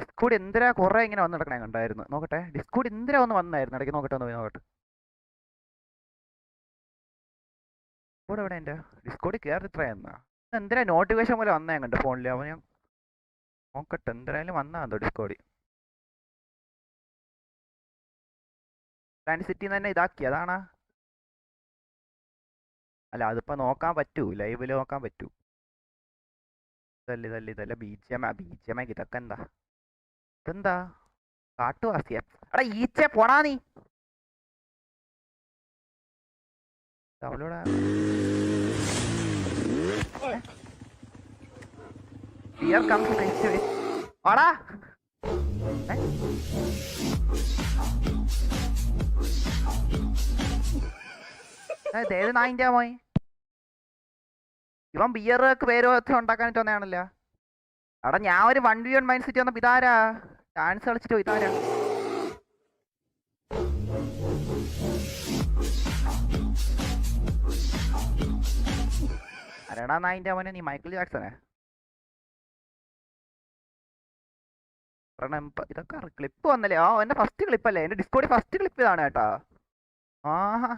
Discord എന്തിനാ കുറെ ഇങ്ങനെ വന്ന് നടക്കണേ കണ്ടായിരുന്നു. നോക്കട്ടെ, ഡിസ്കോഡ് എന്തിനാ ഒന്ന് വന്നായിരുന്നു ഇടയ്ക്ക്. നോക്കട്ടെ, ഒന്ന് പോയി നോക്കട്ടെ. ഡിസ്കോഡ് എവിടെ എൻ്റെ? ഡിസ്കോഡ് കയറി ഇത്രയെന്നാ എന്തിനാ നോട്ടിഫിക്കേഷൻ പോലെ വന്നേ കണ്ട് ഫോണിൽ. അവൻ ഞാൻ നോക്കട്ടെ, എന്തായാലും വന്നാന്തോ ഡിസ്കോഡ്. പ്ലാന്റ് സിറ്റിന്ന് തന്നെ ഇതാക്കി അതാണ്. അല്ല അതിപ്പോ നോക്കാൻ പറ്റൂ, ലൈവില് നോക്കാൻ പറ്റൂ. ഇതല്ല ബീച്ചമ ഇതൊക്കെ എന്താ? ഇതെന്താ കാട്ടുവാസിയ? എടാ ഈച്ചെ പോടാ നീ. അവളോട് here comes face to face. ആടാ ഏത് നായിന്റെ മോയി? ഇവൻ ബിയറൊക്കെ പേര് ഉണ്ടാക്കാനായിട്ട് വന്നതാണല്ലോ. എടാ ഞാൻ ഒരു 1v1 മൈൻഡ് സിറ്റി വന്നപ്പോ ഇതാരാ ഡാൻസ് കളിച്ചിട്ടോ? ഇതാരാ? ആരാടാ നായിന്റെ മോനെ? നീ മൈക്കിൾ ജാക്സനെ? ഇതൊക്കെ ക്ലിപ്പ് വന്നല്ലേ? ആ എന്റെ ഫസ്റ്റ് ക്ലിപ്പ് അല്ലേ? എന്റെ ഡിസ്കോഡിൽ ഫസ്റ്റ് ക്ലിപ്പ് ഇതാണ് കേട്ടാ. ആഹാ